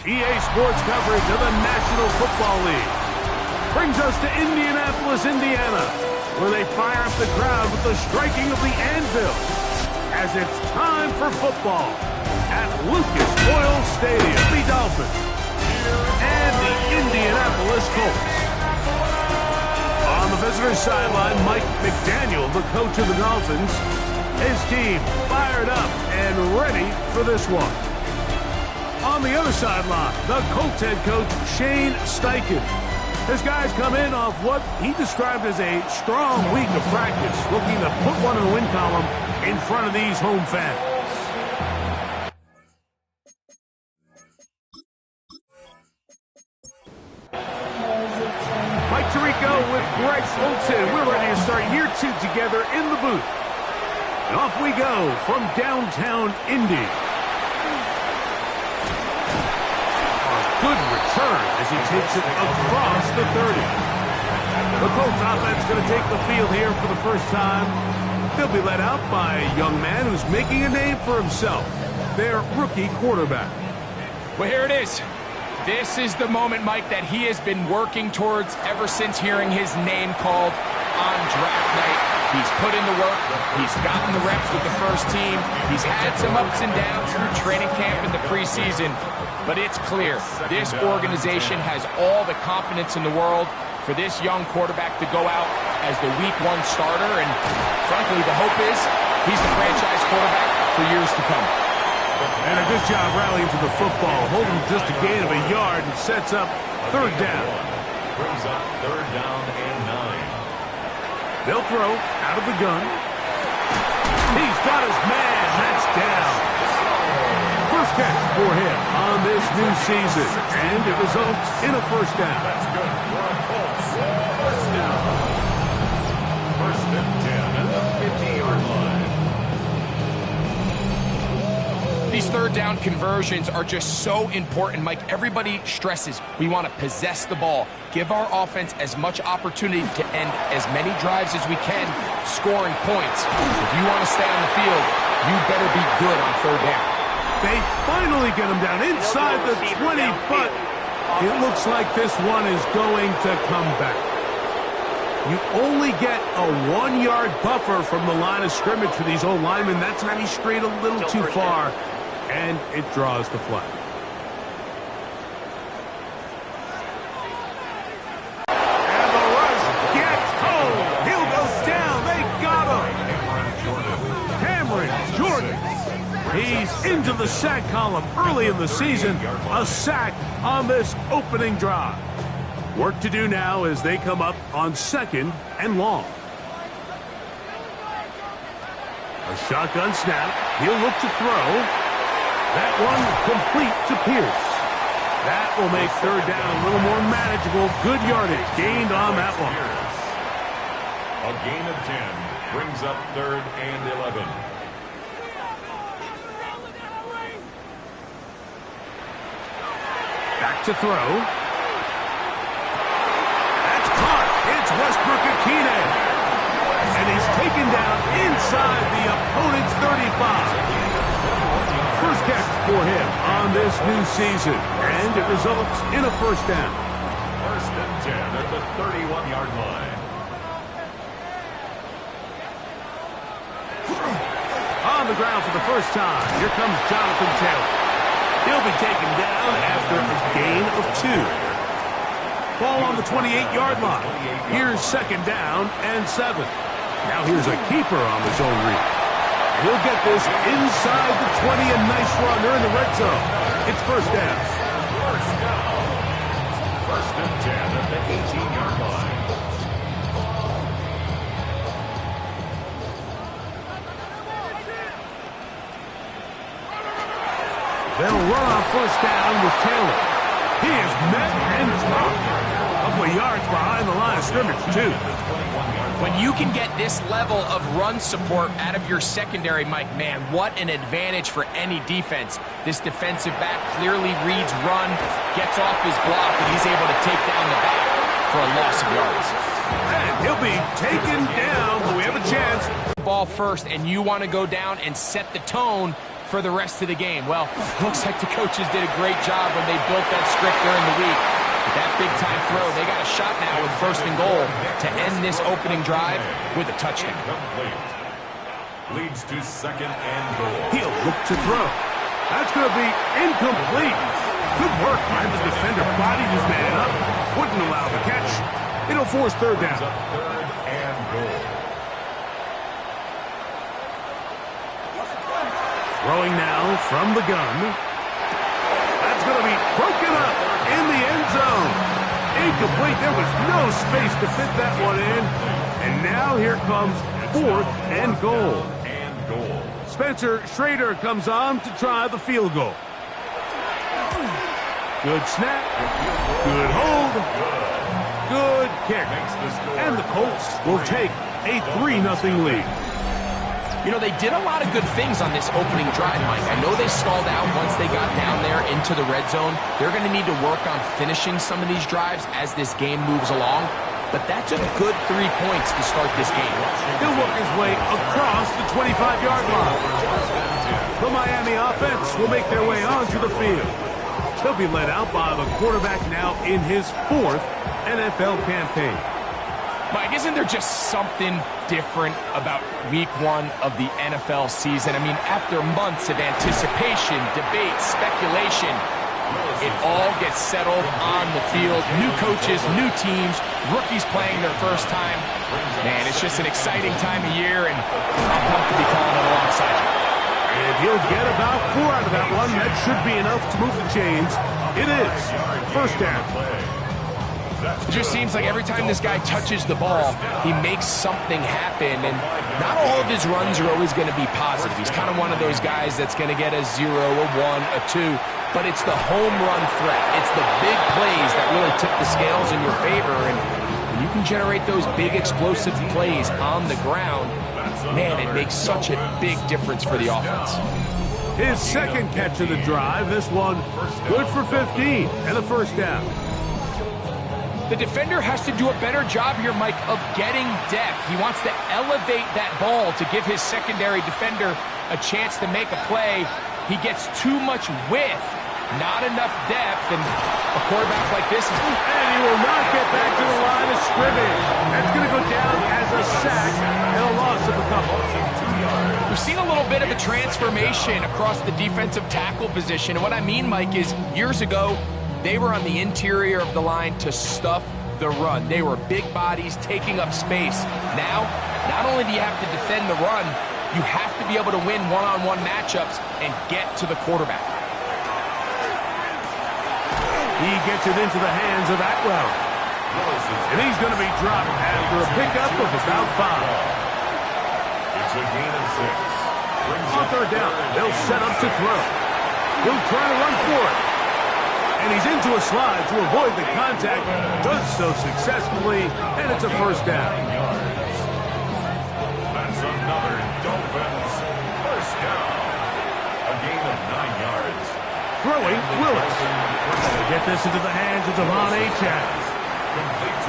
EA Sports coverage of the National Football League brings us to Indianapolis, Indiana, where they fire up the crowd with the striking of the anvil as it's time for football at Lucas Oil Stadium. The Dolphins and the Indianapolis Colts. On the visitor's sideline, Mike McDaniel, the coach of the Dolphins, his team fired up and ready for this one. On the other sideline, the Colts head coach, Shane Steichen. His guys come in off what he described as a strong week of practice, looking to put one in the win column in front of these home fans. Mike Tirico with Greg Olsen. We're ready to start year 2 together in the booth. And off we go from downtown Indy. Good return as he takes it across the 30. The Colts offense going to take the field here for the first time. They'll be led out by a young man who's making a name for himself, their rookie quarterback. Well, here it is. This is the moment, Mike, that he has been working towards ever since hearing his name called on draft night. He's put in the work. He's gotten the reps with the first team. He's had some ups and downs through training camp in the preseason. But it's clear, this organization has all the confidence in the world for this young quarterback to go out as the Week 1 starter. And frankly, the hope is he's the franchise quarterback for years to come. And a good job rallying to the football, holding just a gain of a yard and sets up third down. Brings up third down and 9. They'll throw out of the gun. He's got his man. That's down. First catch for him on this new season, and it results in a first down. That's good for a Colts. First down. First and 10 at the 50-yard line. These third down conversions are just so important, Mike. Everybody stresses we want to possess the ball, give our offense as much opportunity to end as many drives as we can, scoring points. If you want to stay on the field, you better be good on third down. They finally get him down inside the 20, but it looks like this one is going to come back. You only get a 1-yard buffer from the line of scrimmage for these old linemen. That's how he strayed a little too far, and it draws the flag. And the rush gets home. He'll go down. They got him. Cameron Jordan. He's into the sack column early in the season. A sack on this opening drive. Work to do now as they come up on 2nd and long. A shotgun snap. He'll look to throw. That one complete to Pierce. That will make third down a little more manageable. Good yardage gained on that one. A gain of 10 brings up third and 11. Back to throw. That's caught. It's Westbrook Akine. And he's taken down inside the opponent's 35. First catch for him on this new season. And it results in a first down. First and 10 at the 31-yard line. On the ground for the first time, here comes Jonathan Taylor. He'll be taken down after a gain of 2. Ball on the 28-yard line. Here's 2nd down and 7. Now here's a keeper on the zone read. He'll get this inside the 20. A nice run. They're in the red zone. It's first down. First down. First and 10 at the 18-yard line. They'll run on first down with Taylor. He is met and dropped. A couple of yards behind the line of scrimmage, too. When you can get this level of run support out of your secondary, Mike, man, what an advantage for any defense. This defensive back clearly reads run, gets off his block, and he's able to take down the back for a loss of yards. And he'll be taken down, but we have a chance. Ball first, and you want to go down and set the tone for the rest of the game? Well, looks like the coaches did a great job when they built that script during the week. With that big-time throw, they got a shot now with 1st and goal to end this opening drive with a touchdown. Leads to 2nd and goal. He'll look to throw. That's going to be incomplete. Good work by the defender. Bodied his man up. Wouldn't allow the catch. It'll force 3rd down. 3rd and goal. Throwing now from the gun. That's going to be broken up in the end zone. Incomplete. There was no space to fit that one in. And now here comes 4th and goal. Spencer Schrader comes on to try the field goal. Good snap. Good hold. Good kick. And the Colts will take a 3-0 lead. You know, they did a lot of good things on this opening drive, Mike. I know they stalled out once they got down there into the red zone. They're going to need to work on finishing some of these drives as this game moves along. But that's a good 3 points to start this game. He'll work his way across the 25-yard line. The Miami offense will make their way onto the field. They'll be led out by the quarterback now in his 4th NFL campaign. Mike, isn't there just something different about week 1 of the NFL season? I mean, after months of anticipation, debate, speculation, it all gets settled on the field. New coaches, new teams, rookies playing their first time. Man, it's just an exciting time of year, and I'm pumped to be calling it alongside you. And he'll get about 4 out of that one. That should be enough to move the chains. It is 1st down. It just seems like every time this guy touches the ball, he makes something happen, and not all of his runs are always going to be positive. He's kind of one of those guys that's going to get a 0, a 1, a 2, but it's the home run threat. It's the big plays that really tip the scales in your favor, and when you can generate those big explosive plays on the ground, man, it makes such a big difference for the offense. His 2nd catch of the drive, this one good for 15 and a 1st down. The defender has to do a better job here, Mike, of getting depth. He wants to elevate that ball to give his secondary defender a chance to make a play. He gets too much width, not enough depth, and a quarterback like this is... And he will not get back to the line of scrimmage. That's going to go down as a sack and a loss of a couple. We've seen a little bit of a transformation across the defensive tackle position. And what I mean, Mike, is years ago, they were on the interior of the line to stuff the run. They were big bodies taking up space. Now, not only do you have to defend the run, you have to be able to win one-on-one matchups and get to the quarterback. He gets it into the hands of Atwell. And he's going to be dropped after a pickup of about 5. It's a gain of 6. On 3rd down, they'll set up to throw. He'll try to run for it. And he's into a slide to avoid the contact. Does so successfully, and it's a 1st down. That's another Dolphins 1st down. A gain of 9 yards. Throwing, Willis. They get this into the hands of Devon Achane.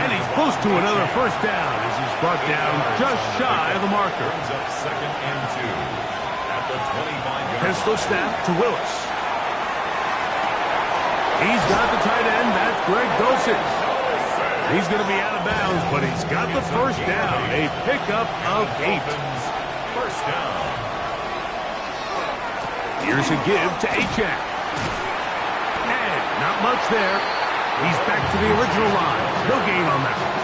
And he's close to another 1st down as he's brought down just shy of the marker. Brings up 2nd and 2 at the 25-yard. Pistol snap to Willis. He's got the tight end. That's Greg Dulcich. He's going to be out of bounds, but he's got the 1st down. A pickup of 8. 1st down. Here's a give to Achane. And not much there. He's back to the original line. No gain on that.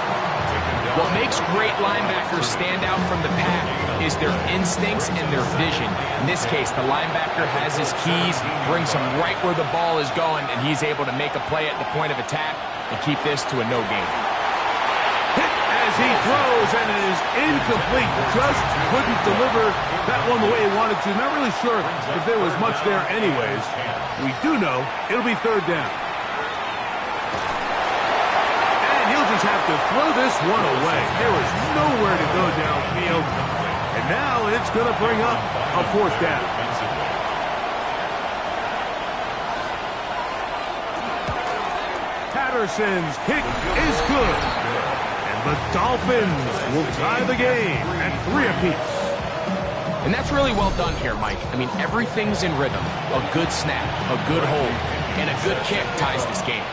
What makes great linebackers stand out from the pack is their instincts and their vision. In this case, the linebacker has his keys, brings him right where the ball is going, and he's able to make a play at the point of attack and keep this to a no gain. Hit as he throws, and it is incomplete. Just couldn't deliver that one the way he wanted to. Not really sure if there was much there anyways. We do know it'll be 3rd down. Just have to throw this one away. There was nowhere to go downfield. And now it's going to bring up a 4th down. Patterson's kick is good. And the Dolphins will tie the game at 3 apiece. And that's really well done here, Mike. I mean, everything's in rhythm. A good snap, a good hold, and a good kick ties this game.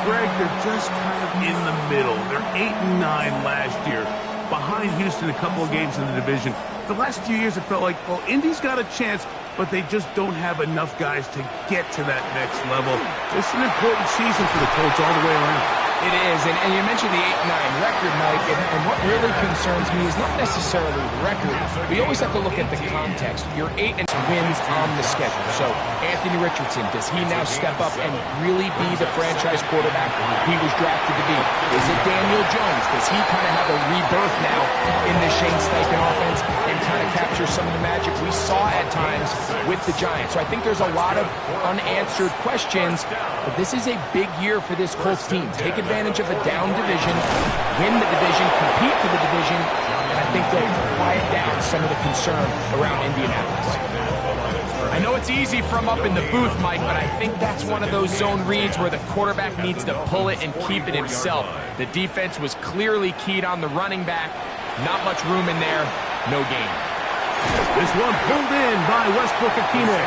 Greg, they're just kind of in the middle. They're 8-9 last year, behind Houston a couple of games in the division. The last few years, it felt like, well, Indy's got a chance, but they just don't have enough guys to get to that next level. It's an important season for the Colts all the way around. It is, and you mentioned the 8-9 record, Mike, and what really concerns me is not necessarily the record. We always have to look at the context. Your 8 wins on the schedule. So Anthony Richardson, does he now step up and really be the franchise quarterback he was drafted to be? Is it Daniel Jones? Does he kind of have a rebirth now in the Shane Steichen offense and kind of capture some of the magic we saw at times with the Giants? So I think there's a lot of unanswered questions, but this is a big year for this Colts team. Take advantage of a down division, win the division, compete for the division, and I think they'll quiet down some of the concern around Indianapolis. I know it's easy from up in the booth, Mike, but I think that's one of those zone reads where the quarterback needs to pull it and keep it himself. The defense was clearly keyed on the running back. Not much room in there, no gain. This one pulled in by Westbrook-Ikhine.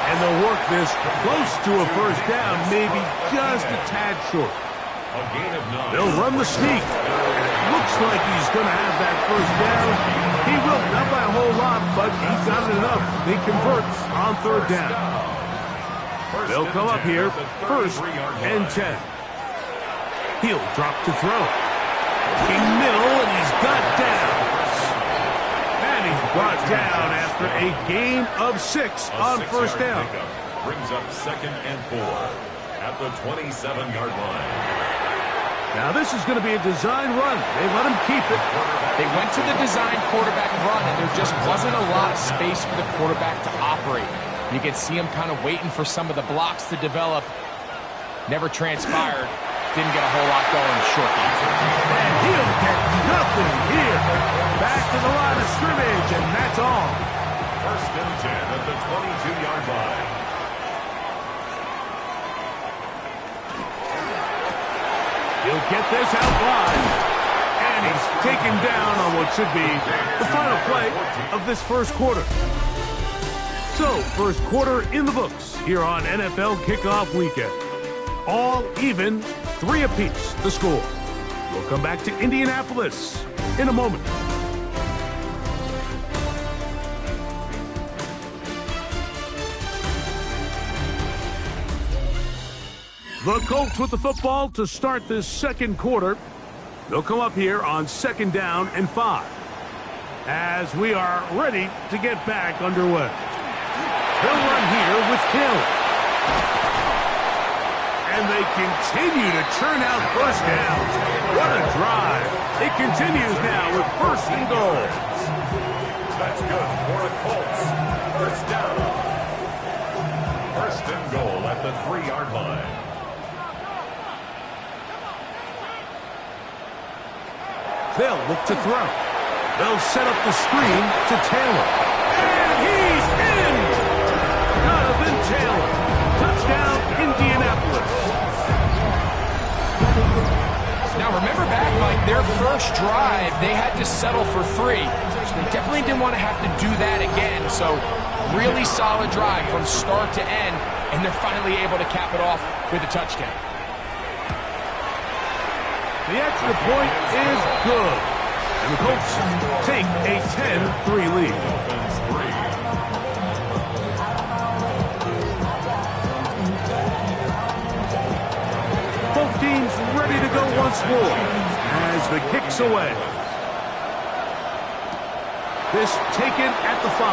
And they'll work this close to a first down, maybe just a tad short. They'll run the sneak. Looks like he's going to have that first down. He will, not by a whole lot, but he's got it enough. He converts on third down. They'll come up here, 1st and 10. He'll drop to throw. Looking middle, and he's got down. And he's brought down after a gain of 6 on first down. Brings up 2nd and 4 at the 27-yard line. Now this is going to be a design run. They let him keep it. They went to the design quarterback run, and there just wasn't a lot of space for the quarterback to operate. You can see him kind of waiting for some of the blocks to develop. Never transpired. Didn't get a whole lot going short game. And he'll get nothing here. Back to the line of scrimmage, and that's all. 1st and 10 at the 22-yard line. He'll get this out wide. And he's taken down on what should be the final play of this first quarter. So, first quarter in the books here on NFL Kickoff Weekend. All even, 3 apiece, the score. We'll come back to Indianapolis in a moment. The Colts with the football to start this second quarter. They'll come up here on 2nd down and 5 as we are ready to get back underway. They'll run here with Hill. And they continue to churn out first downs. What a drive. It continues now with 1st and goal. That's good for the Colts. First down. 1st and goal at the 3-yard line. They'll look to throw. They'll set up the screen to Taylor. And he's in! Jonathan Taylor. Touchdown, Indianapolis. Now remember back, Mike, their first drive, they had to settle for 3. So they definitely didn't want to have to do that again. So really solid drive from start to end, and they're finally able to cap it off with a touchdown. The extra point is good. And the Colts take a 10-3 lead. Both teams ready to go once more as the kick's away. This taken at the 5.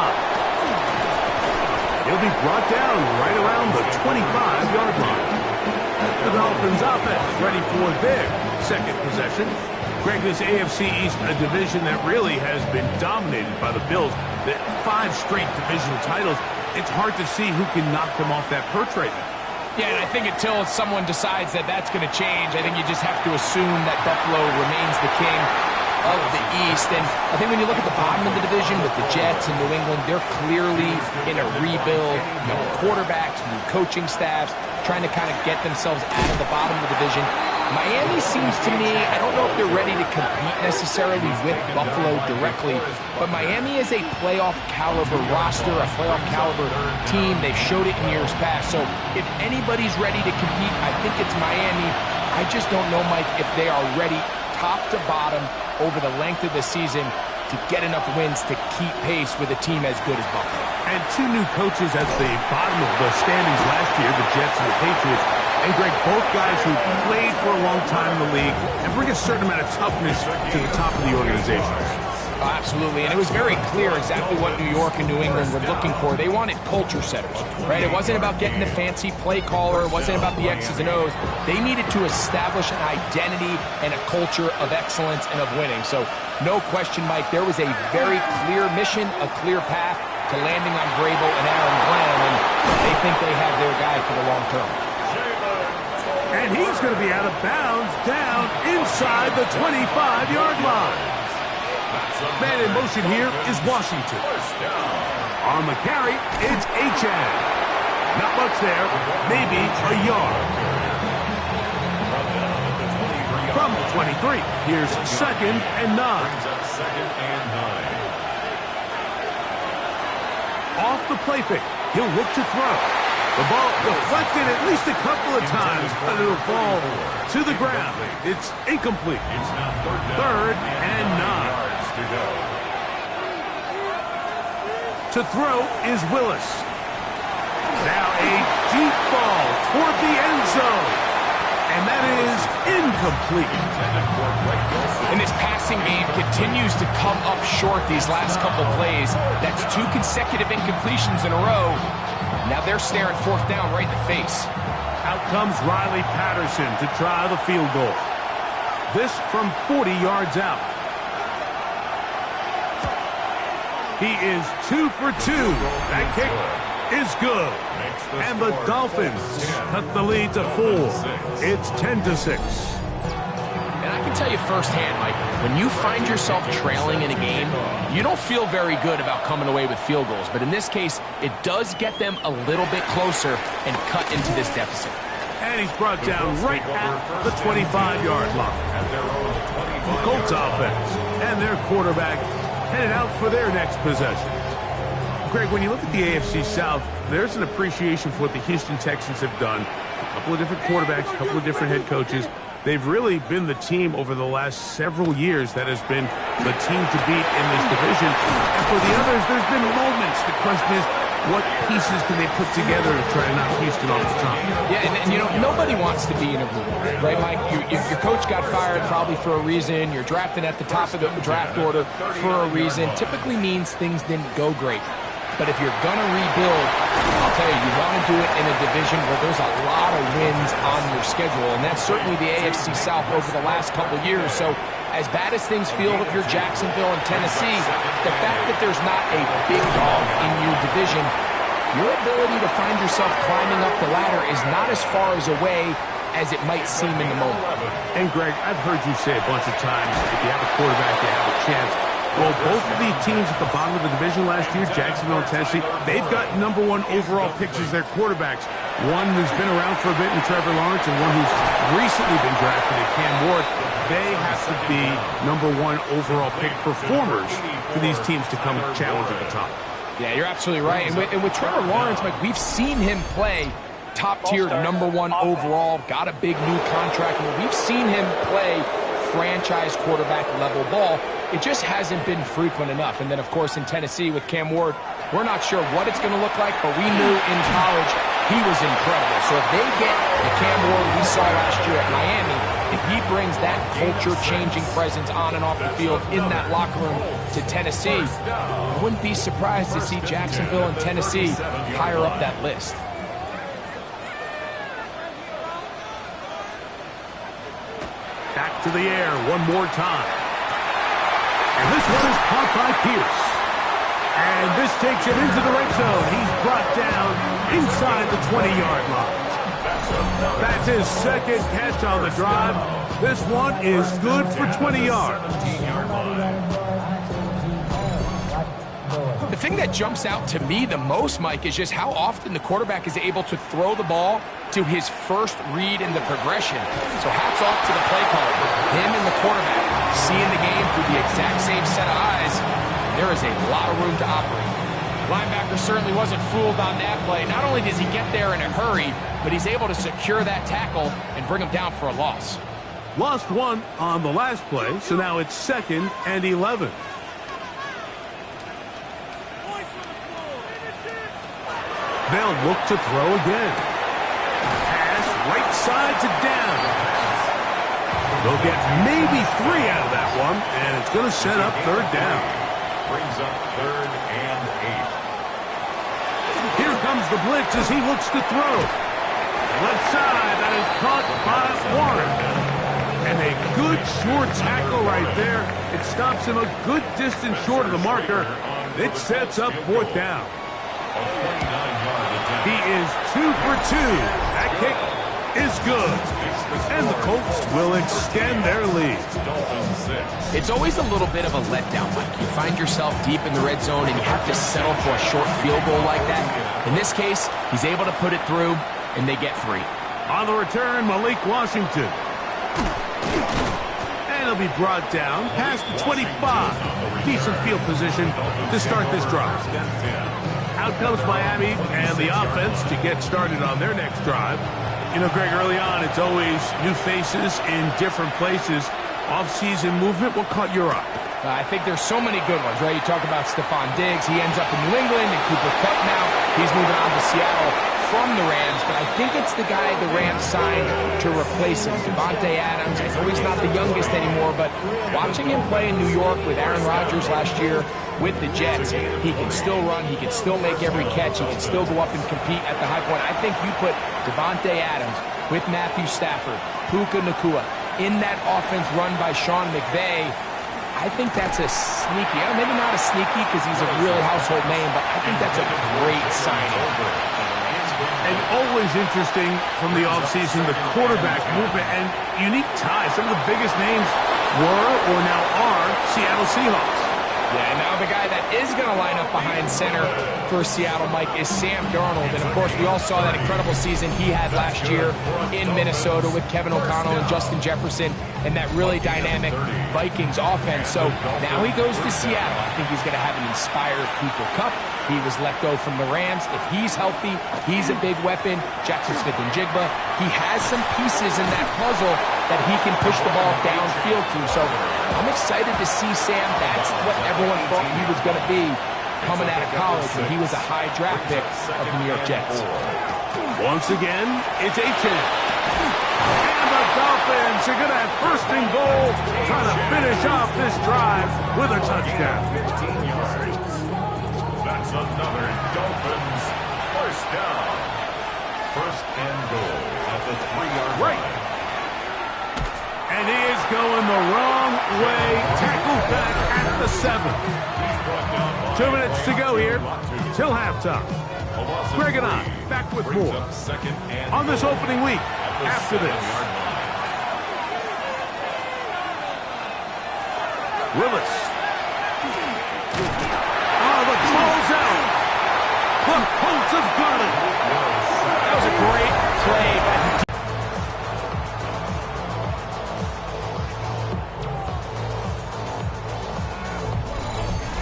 He'll be brought down right around the 25-yard line. The Dolphins offense ready for their second possession. Greg, this AFC East, a division that really has been dominated by the Bills. The 5 straight divisional titles, it's hard to see who can knock them off that perch right now. Yeah, and I think until someone decides that that's going to change, I think you just have to assume that Buffalo remains the king. of the East. And I think when you look at the bottom of the division with the Jets and New England, they're clearly in a rebuild. New quarterbacks, new coaching staffs, trying to kind of get themselves out of the bottom of the division. Miami seems to me, I don't know if they're ready to compete necessarily with Buffalo directly, but Miami is a playoff caliber roster, a playoff caliber team. They've showed it in years past. So if anybody's ready to compete, I think it's Miami. I just don't know, Mike, if they are ready top to bottom over the length of the season to get enough wins to keep pace with a team as good as Buffalo. And two new coaches at the bottom of the standings last year, the Jets and the Patriots. And Greg, both guys who played for a long time in the league and bring a certain amount of toughness to the top of the organization. Oh, absolutely, and it was very clear exactly what New York and New England were looking for. They wanted culture setters, right? It wasn't about getting the fancy play caller. It wasn't about the X's and O's. They needed to establish an identity and a culture of excellence and of winning. So no question, Mike, there was a very clear mission, a clear path to landing on Vrabel and Aaron Glenn, and they think they have their guy for the long term. And he's going to be out of bounds down inside the 25-yard line. Man in motion here is Washington. On the carry, it's Achane. Not much there, maybe a yard. From the 23, here's 2nd and 9. Off the play fake, he'll look to throw. The ball deflected at least a couple of times, but it'll fall to the ground. It's incomplete. 3rd and 9. To throw is Willis. Now a deep ball toward the end zone. And that is incomplete. And this passing game continues to come up short these last couple plays. That's 2 consecutive incompletions in a row. Now they're staring 4th down right in the face. Out comes Riley Patterson to try the field goal. This from 40 yards out. He is 2 for 2. That kick is good. And the Dolphins cut the lead to 4. It's 10-6. And I can tell you firsthand, Mike, when you find yourself trailing in a game, you don't feel very good about coming away with field goals. But in this case, it does get them a little bit closer and cut into this deficit. And he's brought down right at the 25-yard line. The Colts offense and their quarterback headed out for their next possession. Greg, when you look at the AFC South, there's an appreciation for what the Houston Texans have done. A couple of different quarterbacks, a couple of different head coaches. They've really been the team over the last several years that has been the team to beat in this division. And for the others, there's been moments. The question is, what pieces can they put together to try to knock Houston off the top? Yeah, and you know, nobody wants to be in a room, right, Mike? Your coach got fired probably for a reason. You're drafted at the top of the draft order for a reason. Typically means things didn't go great. But if you're going to rebuild, I'll tell you, you want to do it in a division where there's a lot of wins on your schedule. And that's certainly the AFC South over the last couple of years. So as bad as things feel if you're Jacksonville and Tennessee, the fact that there's not a big dog in your division, your ability to find yourself climbing up the ladder is not as far as away as it might seem in the moment. And Greg, I've heard you say a bunch of times, if you have a quarterback, you have a chance. Well, both of the teams at the bottom of the division last year, Jacksonville and Tennessee, they've got #1 overall picks as their quarterbacks. One who's been around for a bit in Trevor Lawrence and one who's recently been drafted in Cam Ward. They have to be #1 overall pick performers for these teams to come challenge at the top. Yeah, you're absolutely right. And with Trevor Lawrence, Mike, we've seen him play top-tier #1 overall, got a big new contract, and we've seen him play franchise quarterback level ball. It just hasn't been frequent enough. And then, of course, in Tennessee with Cam Ward, we're not sure what it's going to look like, but we knew in college he was incredible. So if they get the Cam Ward we saw last year at Miami, if he brings that culture-changing presence on and off the field in that locker room to Tennessee, I wouldn't be surprised to see Jacksonville and Tennessee higher up that list. Back to the air one more time. And this one is caught by Pierce. And this takes him into the red zone. He's brought down inside the 20-yard line. That's his second catch on the drive. This one is good for 20 yards. The thing that jumps out to me the most, Mike, is just how often the quarterback is able to throw the ball to his first read in the progression. So hats off to the play caller. Him and the quarterback seeing the game through the exact same set of eyes. There is a lot of room to operate. Linebacker certainly wasn't fooled on that play. Not only does he get there in a hurry, but he's able to secure that tackle and bring him down for a loss. Lost one on the last play, so now it's 2nd and 11. They'll look to throw again. Pass right side to down. They'll get maybe 3 out of that one, and it's going to set up 3rd down. Brings up 3rd and 8. Here comes the blitz as he looks to throw. Left side, that is caught by Warren. And a good short tackle right there. It stops him a good distance short of the marker. It sets up 4th down. He is 2 for 2. That kick is good. And the Colts will extend their lead. It's always a little bit of a letdown, Mike. You find yourself deep in the red zone and you have to settle for a short field goal like that. In this case, he's able to put it through, and they get 3. On the return, Malik Washington. And he'll be brought down past the 25. Decent field position to start this drive. Out comes Miami and the offense to get started on their next drive. You know, Greg, early on, it's always new faces in different places. Off-season movement, what caught your eye? I think there's so many good ones, right? You talk about Stephon Diggs. He ends up in New England, and Cooper Kupp now. He's moving on to Seattle from the Rams, but I think it's the guy the Rams signed to replace him, Davante Adams. I know he's not the youngest anymore, but watching him play in New York with Aaron Rodgers last year with the Jets, he can still run, he can still make every catch, he can still go up and compete at the high point. I think you put Davante Adams with Matthew Stafford, Puka Nacua, in that offense run by Sean McVay. I think that's a sneaky, maybe not a sneaky because he's a really household name, but I think that's a great signing. And always interesting from the offseason, the quarterback movement and unique ties. Some of the biggest names were or now are Seattle Seahawks. Yeah, and now the guy that is going to line up behind center for Seattle, Mike, is Sam Darnold. And, of course, we all saw that incredible season he had last year in Minnesota with Kevin O'Connell and Justin Jefferson and that really dynamic Vikings offense. So now he goes to Seattle. I think he's going to have an inspired Cooper Kupp. He was let go from the Rams. If he's healthy, he's a big weapon. Jackson Smith-Njigba, he has some pieces in that puzzle that he can push the ball downfield to. So I'm excited to see Sam. That's what everyone thought he was going to be coming out of college when he was a high draft pick of the New York Jets. Once again, it's Achane. And the Dolphins are going to have 1st and goal, trying to finish off this drive with a touchdown. 15 yards. That's another Dolphins 1st down. 1st and goal at the 3-yard line. And he is going the wrong way. Tackled back at the 7. 2 minutes to go here till halftime. Greg and I back with more on this opening week after this. Willis. Oh, the ball's out. The Colts have got it. That was a great play by the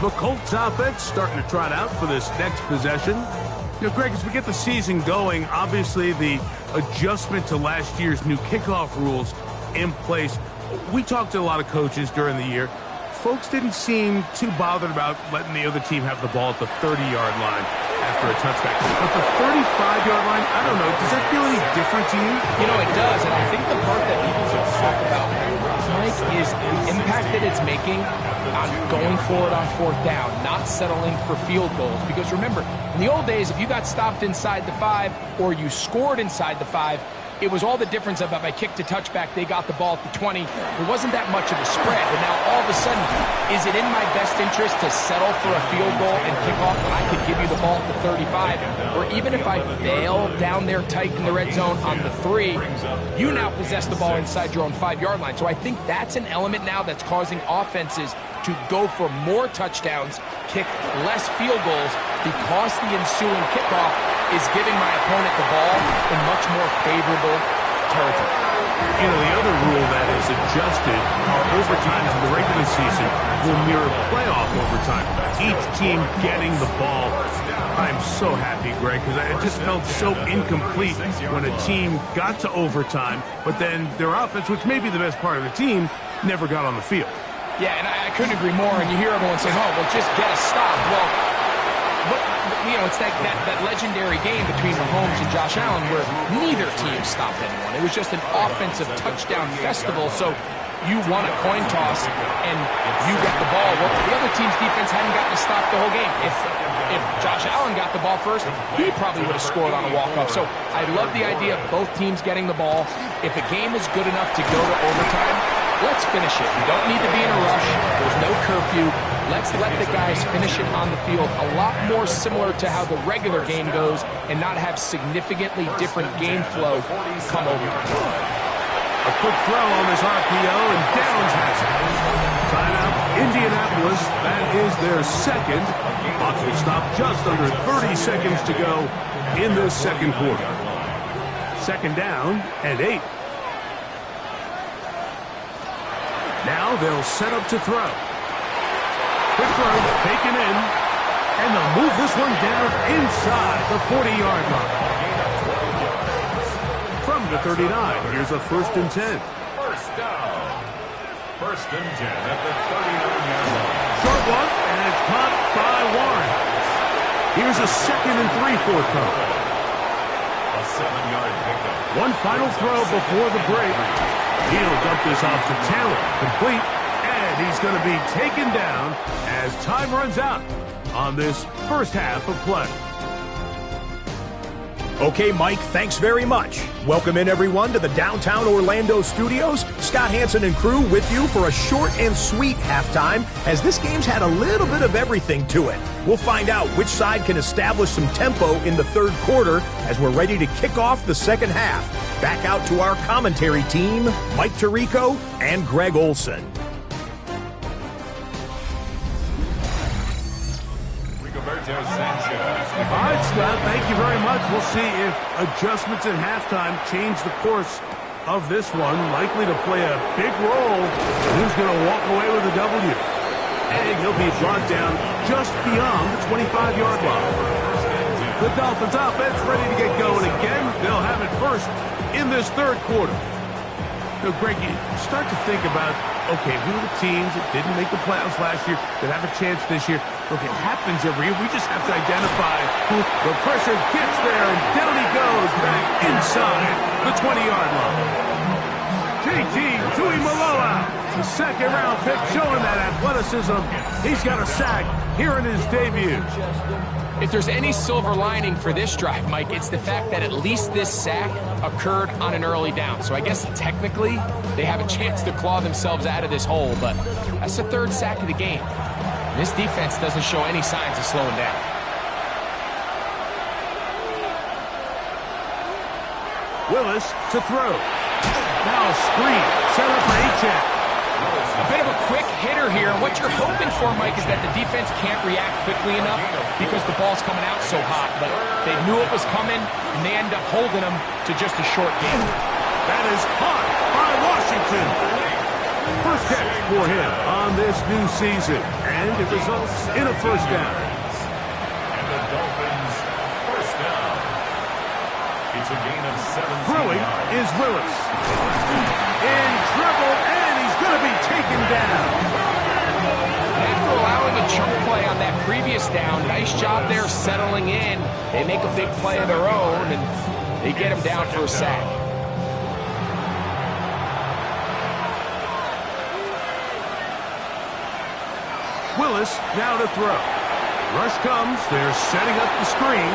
The Colts offense starting to trot out for this next possession. You know, Greg, as we get the season going, obviously the adjustment to last year's new kickoff rules in place. We talked to a lot of coaches during the year. Folks didn't seem too bothered about letting the other team have the ball at the 30-yard line after a touchback. But the 35-yard line, I don't know, does that feel any different to you? You know, it does, and I think the part that people don't talk about, Mike, is the impact that it's making on going forward on 4th down, not settling for field goals. Because remember, in the old days, if you got stopped inside the 5 or you scored inside the 5, it was all the difference of if I kicked a touchback, they got the ball at the 20. There wasn't that much of a spread. And now all of a sudden, is it in my best interest to settle for a field goal and kick off when I could give you the ball at the 35? Or even if I fail down there tight in the red zone on the 3, you now possess the ball inside your own 5-yard line. So I think that's an element now that's causing offenses to go for more touchdowns, kick less field goals, because the ensuing kickoff is giving my opponent the ball in much more favorable territory. You know, the other rule that is adjusted are overtimes in the regular season will mirror playoff overtime. Each team getting the ball. I'm so happy, Greg, because it just felt so incomplete when a team got to overtime, but then their offense, which may be the best part of the team, never got on the field. Yeah, and I couldn't agree more. And you hear everyone saying, oh, well, just get a stop. Well, you know, it's that legendary game between Mahomes and Josh Allen where neither team stopped anyone. It was just an offensive touchdown festival. So you won a coin toss and you get the ball. Well, the other team's defense hadn't gotten to stop the whole game. If Josh Allen got the ball first, he probably would have scored on a walk-off. So I love the idea of both teams getting the ball. If a game is good enough to go to overtime, let's finish it. We don't need to be in a rush. There's no curfew. Let's let the guys finish it on the field. A lot more similar to how the regular game goes and not have significantly different game flow come over. A quick throw on this RPO, and Downs has it. Timeout, Indianapolis. That is their second. Clock will stop just under 30 seconds to go in this second quarter. Second down and 8. Now they'll set up to throw. Quick throw, taken in, and they'll move this one down inside the 40-yard line. From the 39, here's a 1st and 10. First down. 1st and 10 at the 39-yard line. Short one, and it's caught by Warren. Here's a 2nd and 3 forthcoming. A 7-yard pickup. One final throw before the break. He'll dump this off to Taylor. Complete. And he's going to be taken down as time runs out on this first half of play. Okay, Mike, thanks very much. Welcome in, everyone, to the downtown Orlando studios. Scott Hansen and crew with you for a short and sweet halftime, as this game's had a little bit of everything to it. We'll find out which side can establish some tempo in the third quarter as we're ready to kick off the second half. Back out to our commentary team, Mike Tirico and Greg Olson. All right, Scott, thank you very much. We'll see if adjustments at halftime change the course of this one. Likely to play a big role. Who's going to walk away with a W? And he'll be brought down just beyond the 25-yard line. The Dolphins offense ready to get going again. They'll have it first in this third quarter. So, Greg, you start to think about, okay, who are the teams that didn't make the playoffs last year that have a chance this year? Look, it happens every year. We just have to identify who. The pressure gets there, and down he goes back inside the 20-yard line. JT Tuimoloau, the second-round pick, showing that athleticism. He's got a sack here in his debut. If there's any silver lining for this drive, Mike, it's the fact that at least this sack occurred on an early down. So I guess technically they have a chance to claw themselves out of this hole, but that's the third sack of the game. This defense doesn't show any signs of slowing down. Willis to throw. Now a screen set up for Achane. A bit of a quick hitter here. What you're hoping for, Mike, is that the defense can't react quickly enough because the ball's coming out so hot. But they knew it was coming, and they end up holding them to just a short game. That is caught by Washington. First catch for him on this new season, and it results in a first down. And the Dolphins first down. It's a gain of 17 Throwing yards. is Willis. In trouble, and he's going to be taken down. After allowing a chunk play on that previous down, nice job there settling in. They make a big play of their own, and they get him down for a sack. Willis now to throw. Rush comes. They're setting up the screen.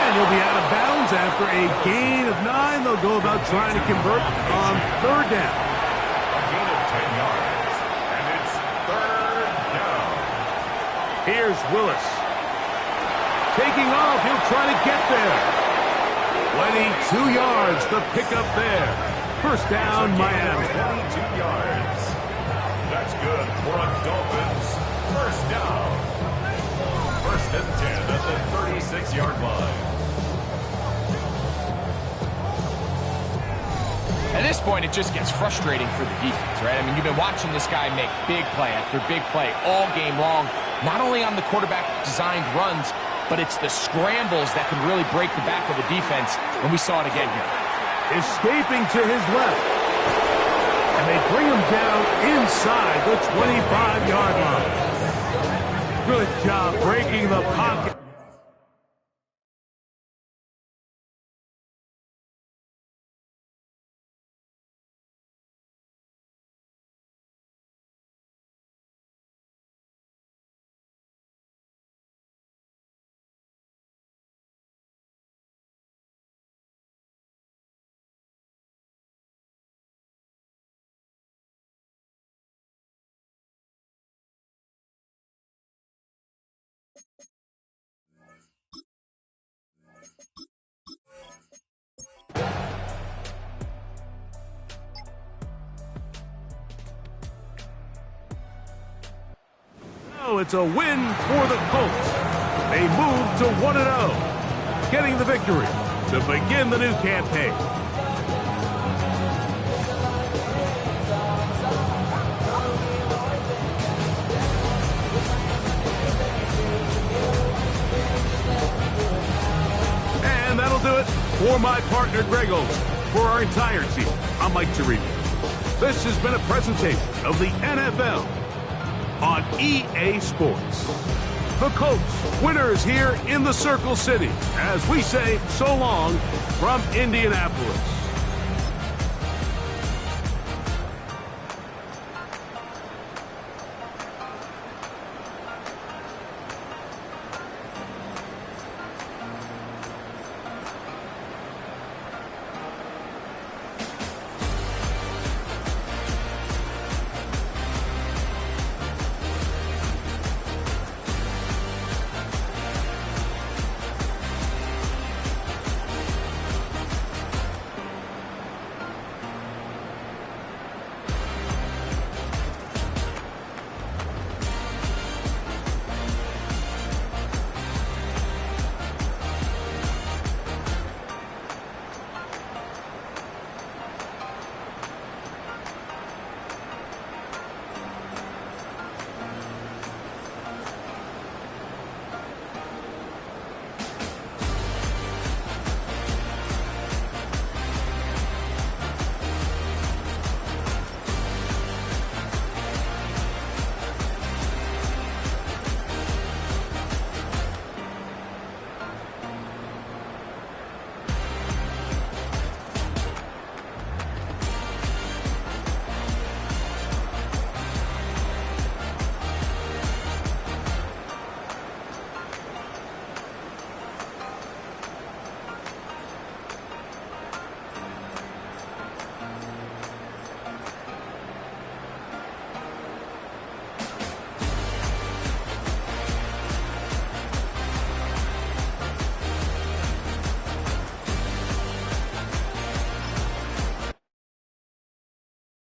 And And he'll be out of bounds after a gain of 9. They'll go about trying to convert on 3rd down. A gain of 10 yards. And it's 3rd down. Here's Willis. Taking off, he'll try to get there. 22 yards, the pickup there. 1st down, Miami. 22 yards. That's good for a Dolphins 1st down. 1st and 10 at the 36-yard line. At this point, it just gets frustrating for the defense, right? I mean, you've been watching this guy make big play after big play all game long, not only on the quarterback-designed runs, but it's the scrambles that can really break the back of the defense, and we saw it again here. Escaping to his left. And they bring him down inside the 25-yard line. Good job breaking the pocket. Now it's a win for the Colts. They move to 1-0, getting the victory to begin the new campaign. And that'll do it for my partner, Greg Olson. For our entire team, I'm Mike Tirico. This has been a presentation of the NFL on EA Sports. The Colts, winners here in the Circle City, as we say so long from Indianapolis.